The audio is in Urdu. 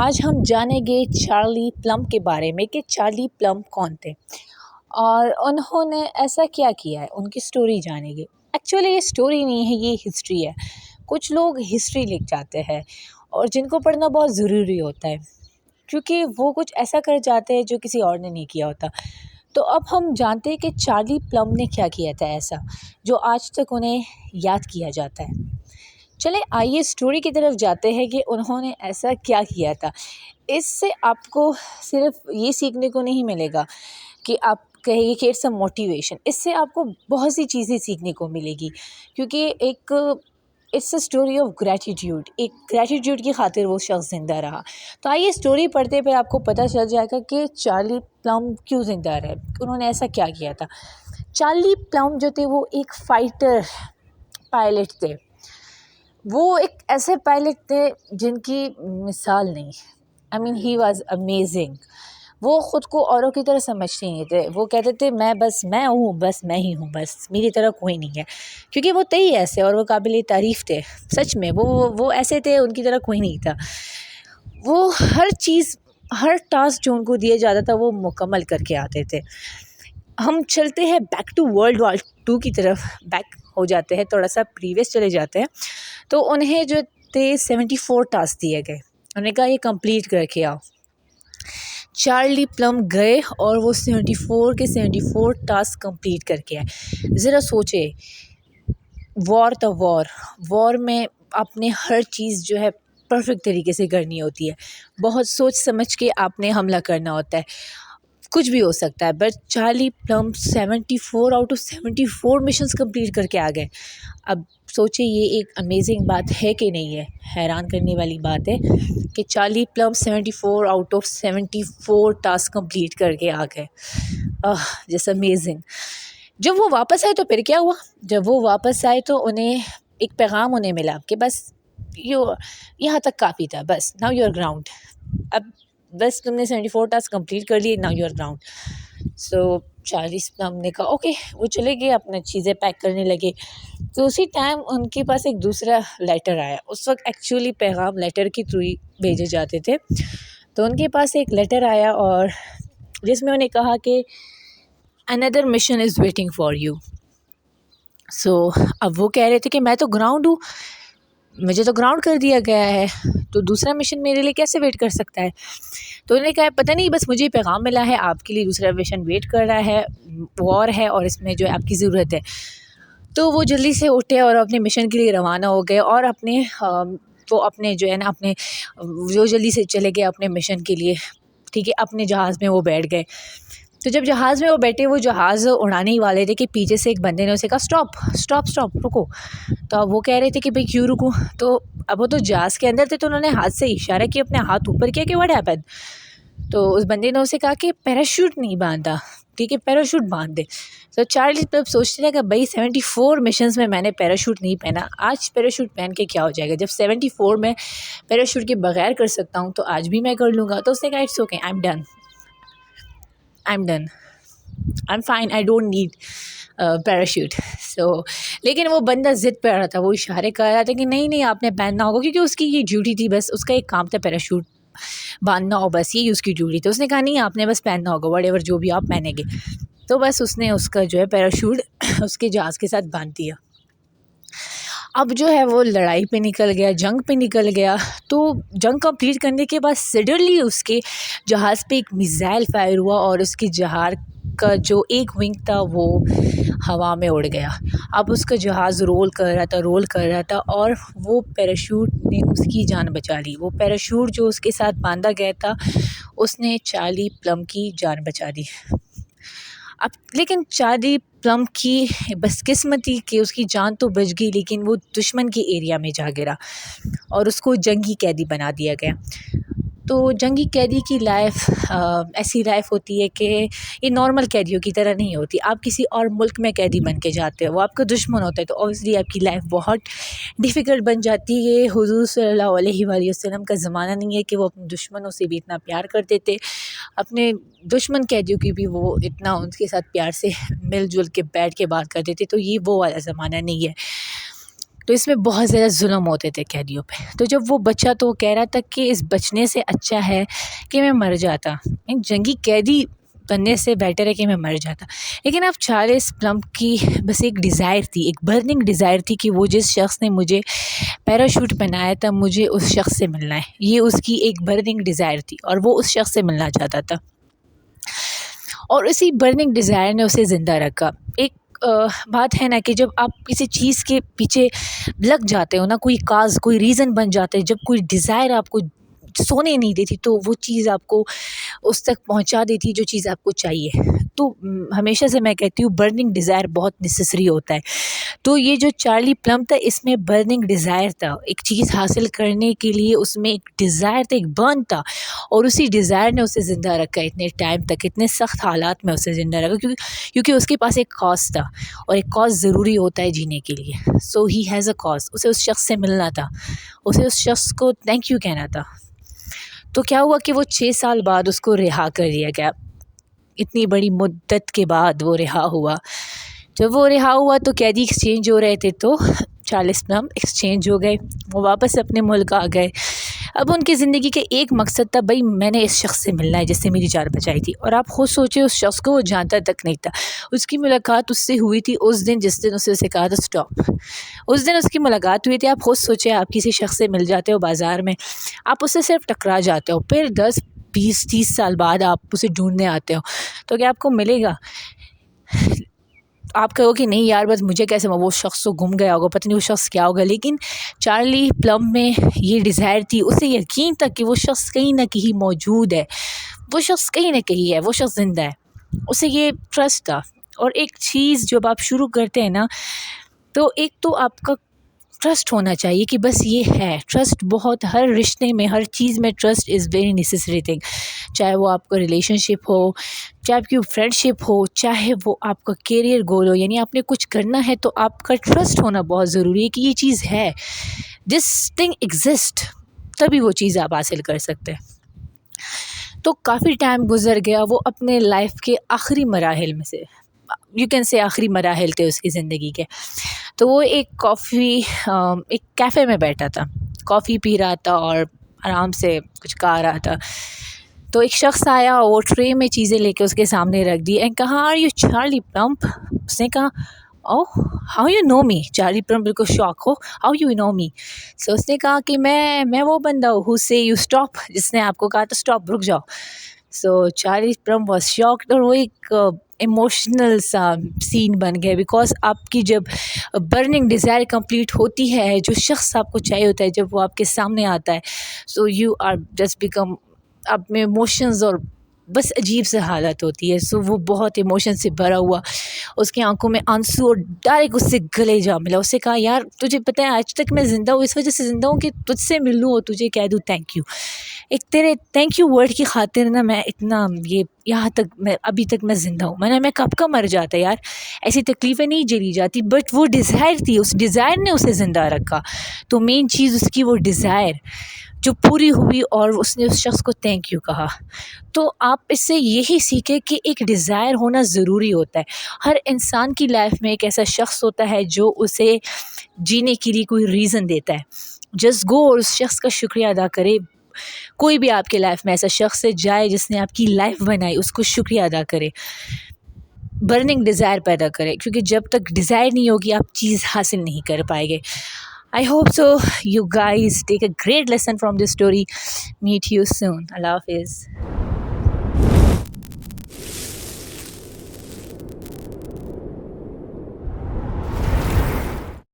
آج ہم جانیں گے چارلی پلم کے بارے میں کہ چارلی پلم کون تھے اور انہوں نے ایسا کیا کیا ہے، ان کی سٹوری جانیں گے۔ ایکچولی یہ سٹوری نہیں ہے، یہ ہسٹری ہے۔ کچھ لوگ ہسٹری لکھ جاتے ہیں اور جن کو پڑھنا بہت ضروری ہوتا ہے کیونکہ وہ کچھ ایسا کر جاتے ہیں جو کسی اور نے نہیں کیا ہوتا۔ تو اب ہم جانتے ہیں کہ چارلی پلم نے کیا کیا تھا ایسا جو آج تک انہیں یاد کیا جاتا ہے۔ چلیں آئیے سٹوری کی طرف جاتے ہیں کہ انہوں نے ایسا کیا کیا تھا۔ اس سے آپ کو صرف یہ سیکھنے کو نہیں ملے گا کہ آپ کہیے کہ اٹس اے موٹیویشن، اس سے آپ کو بہت سی چیزیں سیکھنے کو ملے گی کیونکہ ایک it's a story of gratitude, ایک گریٹیٹیوڈ کی خاطر وہ شخص زندہ رہا۔ تو آئیے سٹوری پڑھتے پہ آپ کو پتہ چل جائے گا کہ چارلی پلم کیوں زندہ رہے، انہوں نے ایسا کیا کیا تھا۔ چارلی پلم جو تھے وہ ایک فائٹر پائلٹ تھے۔ وہ ایک ایسے پائلٹ تھے جن کی مثال نہیں، آئی مین ہی واز امیزنگ۔ وہ خود کو اوروں کی طرح سمجھتے نہیں تھے، وہ کہتے تھے میں ہوں، بس میں ہی ہوں، بس میری طرح کوئی نہیں ہے، کیونکہ وہ تھے ہی ایسے اور وہ قابل تعریف تھے۔ سچ میں وہ ایسے تھے، ان کی طرح کوئی نہیں تھا۔ وہ ہر ٹاسک جو ان کو دیا جاتا تھا وہ مکمل کر کے آتے تھے۔ ہم چلتے ہیں بیک ٹو ورلڈ وار 2 کی طرف، بیک ہو جاتے ہیں، تھوڑا سا پریویس چلے جاتے ہیں۔ تو انہیں جو تھے 74 ٹاسک دیے گئے، انہوں نے کہا یہ کمپلیٹ کر کے آؤ۔ چارلی پلم گئے اور وہ 74 کے 74 ٹاسک کمپلیٹ کر کے آئے۔ ذرا سوچے، وار میں آپ نے ہر چیز جو ہے پرفیکٹ طریقے سے کرنی ہوتی ہے، بہت سوچ سمجھ کے آپ نے حملہ کرنا ہوتا ہے، کچھ بھی ہو سکتا ہے، but Charlie Plumb 74 out of 74 missions complete کر کے آ گئے۔ اب سوچے یہ ایک امیزنگ بات ہے کہ نہیں ہے، حیران کرنے والی بات ہے کہ Charlie Plumb 74 out of 74 task complete کر کے آ گئے۔ جس امیزنگ۔ جب وہ واپس آئے تو پھر کیا ہوا؟ جب وہ واپس آئے تو انہیں ایک پیغام انہیں ملا کہ بس یہاں تک کافی تھا، بس ناؤ یو آر گراؤنڈ، اب بس تم نے 74 ٹاسک کمپلیٹ کر لیے، now you are ground. So Charlie Plumb نے کہا اوکے، وہ چلے گئے، اپنے چیزیں پیک کرنے لگے۔ تو اسی ٹائم ان کے پاس ایک دوسرا لیٹر آیا۔ اس وقت ایکچولی پیغام لیٹر کے تھرو ہی بھیجے جاتے تھے۔ تو ان کے پاس ایک لیٹر آیا اور جس میں انہیں کہا کہ another mission is waiting for you۔ سو اب وہ کہہ رہے تھے کہ میں تو گراؤنڈ ہوں، مجھے تو گراؤنڈ کر دیا گیا ہے، تو دوسرا مشن میرے لیے کیسے ویٹ کر سکتا ہے؟ تو انہوں نے کہا پتہ نہیں، بس مجھے پیغام ملا ہے آپ کے لیے دوسرا مشن ویٹ کر رہا ہے، وار ہے اور اس میں جو ہے آپ کی ضرورت ہے۔ تو وہ جلدی سے اٹھے اور اپنے مشن کے لیے روانہ ہو گئے اور اپنے جو ہے نا جو جلدی سے چلے گئے اپنے مشن کے لیے، ٹھیک ہے، اپنے جہاز میں وہ بیٹھ گئے۔ تو جب جہاز میں وہ بیٹھے، وہ جہاز اڑانے ہی والے تھے کہ پیچھے سے ایک بندے نے اسے کہا اسٹاپ رکو۔ تو اب وہ کہہ رہے تھے کہ بھئی کیوں رکوں؟ تو اب وہ تو جہاز کے اندر تھے، تو انہوں نے ہاتھ سے اشارہ کیا، اپنے ہاتھ اوپر کیا کہ واٹ ہیپن؟ تو اس بندے نے اسے کہا کہ پیراشوٹ نہیں باندھا، ٹھیک ہے، پیراشوٹ باندھ دے۔ تو چارلی پلم سوچتے تھے کہ بھئی 74 مشنز میں نے پیراشوٹ نہیں پہنا، آج پیراشوٹ پہن کے کیا ہو جائے گا؟ جب 74 میں پیراشوٹ کے بغیر کر سکتا ہوں تو آج بھی میں کر لوں گا۔ تو اس نے کہا it's okay, I am done, I'm fine, I don't need parachute. لیکن وہ بندہ ضد پہ رہا تھا، وہ اشارے کر رہا تھا کہ نہیں آپ نے پہننا ہوگا، کیونکہ اس کی یہ ڈیوٹی تھی، بس اس کا ایک کام تھا پیراشوٹ باندھنا، اور بس یہی اس کی ڈیوٹی تھی۔ اس نے کہا نہیں آپ نے بس پہننا ہوگا، وٹ ایور جو بھی آپ پہنیں گے۔ تو بس اس نے اس کا جو ہے پیراشوٹ اس کے جہاز کے ساتھ باندھ دیا۔ اب جو ہے وہ لڑائی پہ نکل گیا، جنگ پہ نکل گیا۔ تو جنگ کمپلیٹ کرنے کے بعد سڈنلی اس کے جہاز پہ ایک میزائل فائر ہوا اور اس کے جہاز کا جو ایک ونگ تھا وہ ہوا میں اڑ گیا۔ اب اس کا جہاز رول کر رہا تھا اور وہ پیراشوٹ نے اس کی جان بچا لی۔ وہ پیراشوٹ جو اس کے ساتھ باندھا گیا تھا اس نے چارلی پلم کی جان بچا دی۔ اب لیکن چارلی پلم کی بس قسمتی کہ اس کی جان تو بچ گئی، لیکن وہ دشمن کے ایریا میں جا گرا اور اس کو جنگی قیدی بنا دیا گیا۔ تو جنگی قیدی کی لائف ایسی لائف ہوتی ہے کہ یہ نارمل قیدیوں کی طرح نہیں ہوتی۔ آپ کسی اور ملک میں قیدی بن کے جاتے ہو، وہ آپ کا دشمن ہوتا ہے، تو اوبویسلی آپ کی لائف بہت ڈیفیکلٹ بن جاتی ہے۔ حضور صلی اللہ علیہ وآلہ وسلم کا زمانہ نہیں ہے کہ وہ اپنے دشمنوں سے بھی اتنا پیار کرتے تھے، اپنے دشمن قیدیوں کی بھی وہ اتنا ان کے ساتھ پیار سے مل جل کے بیٹھ کے بات کرتے تھے، تو یہ وہ والا زمانہ نہیں ہے۔ تو اس میں بہت زیادہ ظلم ہوتے تھے قیدیوں پہ. تو جب وہ بچہ تو وہ کہہ رہا تھا کہ اس بچنے سے اچھا ہے کہ میں مر جاتا، جنگی قیدی بننے سے بیٹر ہے کہ میں مر جاتا. لیکن اب چارلس پلمب کی بس ایک ڈیزائر تھی، ایک برننگ ڈیزائر تھی کہ وہ جس شخص نے مجھے پیراشوٹ پہنایا تھا مجھے اس شخص سے ملنا ہے. یہ اس کی ایک برننگ ڈیزائر تھی اور وہ اس شخص سے ملنا چاہتا تھا، اور اسی برننگ ڈیزائر نے اسے زندہ رکھا. ایک بات ہے نا کہ جب آپ کسی چیز کے پیچھے لگ جاتے ہو نا، کوئی کاز کوئی ریزن بن جاتا ہے، جب کوئی ڈیزائر آپ کو سونے نہیں دیتی تو وہ چیز آپ کو اس تک پہنچا دیتی جو چیز آپ کو چاہیے. تو ہمیشہ سے میں کہتی ہوں برننگ ڈیزائر بہت نیسیسری ہوتا ہے. تو یہ جو چارلی پلمب تھا اس میں برننگ ڈیزائر تھا، ایک چیز حاصل کرنے کے لیے اس میں ایک ڈیزائر تھا، ایک برن تھا، اور اسی ڈیزائر نے اسے زندہ رکھا اتنے ٹائم تک، اتنے سخت حالات میں اسے زندہ رکھا، کیونکہ اس کے پاس ایک کاز تھا، اور ایک کاز ضروری ہوتا ہے جینے کے لیے. سو ہی ہیز اے کاز. اسے اس شخص سے ملنا تھا، اسے اس شخص کو تھینک یو کہنا تھا. تو کیا ہوا کہ وہ 6 سال بعد اس کو رہا کر دیا گیا. اتنی بڑی مدت کے بعد وہ رہا ہوا. جب وہ رہا ہوا تو قیدی ایکسچینج ہو رہے تھے، تو چارلس پلمب ایکسچینج ہو گئے، وہ واپس اپنے ملک آ گئے. اب ان کی زندگی کا ایک مقصد تھا، بھائی میں نے اس شخص سے ملنا ہے جس سے میری جان بچائی تھی. اور آپ خود سوچے اس شخص کو وہ جانتا تک نہیں تھا. اس کی ملاقات اس سے ہوئی تھی اس دن جس دن اسے کہا تھا اسٹاپ. اس دن اس کی ملاقات ہوئی تھی. آپ خود سوچے آپ کسی شخص سے مل جاتے ہو بازار میں، آپ اس سے صرف ٹکرا جاتے ہو، پھر 10 20 30 سال بعد آپ اسے ڈھونڈنے آتے ہو، تو کیا آپ کو ملے گا؟ آپ کہو کہ نہیں یار بس مجھے کیسے وہ شخص تو گم گیا ہوگا، پتہ نہیں وہ شخص کیا ہوگا. لیکن چارلی پلمب میں یہ ڈیزائر تھی، اسے یقین تھا کہ وہ شخص کہیں نہ کہیں موجود ہے، وہ شخص کہیں نہ کہیں ہے، وہ شخص زندہ ہے. اسے یہ ٹرسٹ تھا. اور ایک چیز جب آپ شروع کرتے ہیں نا، تو ایک تو آپ کا ٹرسٹ ہونا چاہیے کہ بس یہ ہے. ٹرسٹ بہت، ہر رشتے میں ہر چیز میں trust is very necessary thing. چاہے وہ آپ کا ریلیشن شپ ہو، چاہے آپ کی فرینڈ شپ ہو، چاہے وہ آپ کا کیریئر گول ہو، یعنی آپ نے کچھ کرنا ہے تو آپ کا ٹرسٹ ہونا بہت ضروری ہے کہ یہ چیز ہے، دس تھنگ ایگزسٹ، تبھی وہ چیز آپ حاصل کر سکتے ہیں. تو کافی ٹائم گزر گیا. وہ اپنے لائف کے آخری مراحل میں سے، یو کین سے آخری مراحل تھے اس کی زندگی کے. تو وہ ایک کیفے میں بیٹھا تھا، کافی پی رہا تھا اور آرام سے کچھ کھا رہا تھا. تو ایک شخص آیا، وہ ٹرے میں چیزیں لے کے اس کے سامنے رکھ دی اینڈ کہا آر یو چارلی پلمب. اس نے کہا oh how you know me. Charlie Plumb بالکل shock who, how you know می. سو اس نے کہا کہ میں وہ بندہ ہوں ہو سے یو اسٹاپ، جس نے آپ کو کہا تھا اسٹاپ، رک جاؤ. سو چارلی پلمب واز شاکڈ. اور وہ ایک ایموشنل سا سین بن گیا، بیکاز آپ کی جب برننگ ڈیزائر کمپلیٹ ہوتی ہے، جو شخص آپ کو چاہیے ہوتا ہے جب وہ آپ کے سامنے آتا ہے، so you are just become, آپ میں ایموشنز اور بس عجیب سے حالت ہوتی ہے. سو وہ بہت ایموشن سے بھرا ہوا، اس کی آنکھوں میں آنسو، اور ڈائریکٹ اس سے گلے جا ملا. اس سے کہا یار تجھے پتہ ہے آج تک میں زندہ ہوں اس وجہ سے زندہ ہوں کہ تجھ سے ملوں اور تجھے کہہ دوں تھینک یو. ایک تیرے تھینک یو ورڈ کی خاطر نا میں اتنا یہاں تک میں ابھی تک میں زندہ ہوں. میں کب کا مر جاتا یار، ایسی تکلیفیں نہیں جھیلی جاتی. بٹ وہ ڈیزائر تھی، اس ڈیزائر نے اسے زندہ رکھا. تو مین چیز اس کی وہ ڈیزائر جو پوری ہوئی، اور اس نے اس شخص کو تھینک یو کہا. تو آپ اس سے یہی سیکھیں کہ ایک ڈیزائر ہونا ضروری ہوتا ہے. ہر انسان کی لائف میں ایک ایسا شخص ہوتا ہے جو اسے جینے کے لیے کوئی ریزن دیتا ہے. جسٹ گو اور اس شخص کا شکریہ ادا کرے. کوئی بھی آپ کے لائف میں ایسا شخص ہے جائے جس نے آپ کی لائف بنائی، اس کو شکریہ ادا کرے. برننگ ڈیزائر پیدا کرے، کیونکہ جب تک ڈیزائر نہیں ہوگی آپ چیز حاصل نہیں کر پائے گے. I hope so you guys take a great lesson from this story. Meet you soon. Allah Hafiz.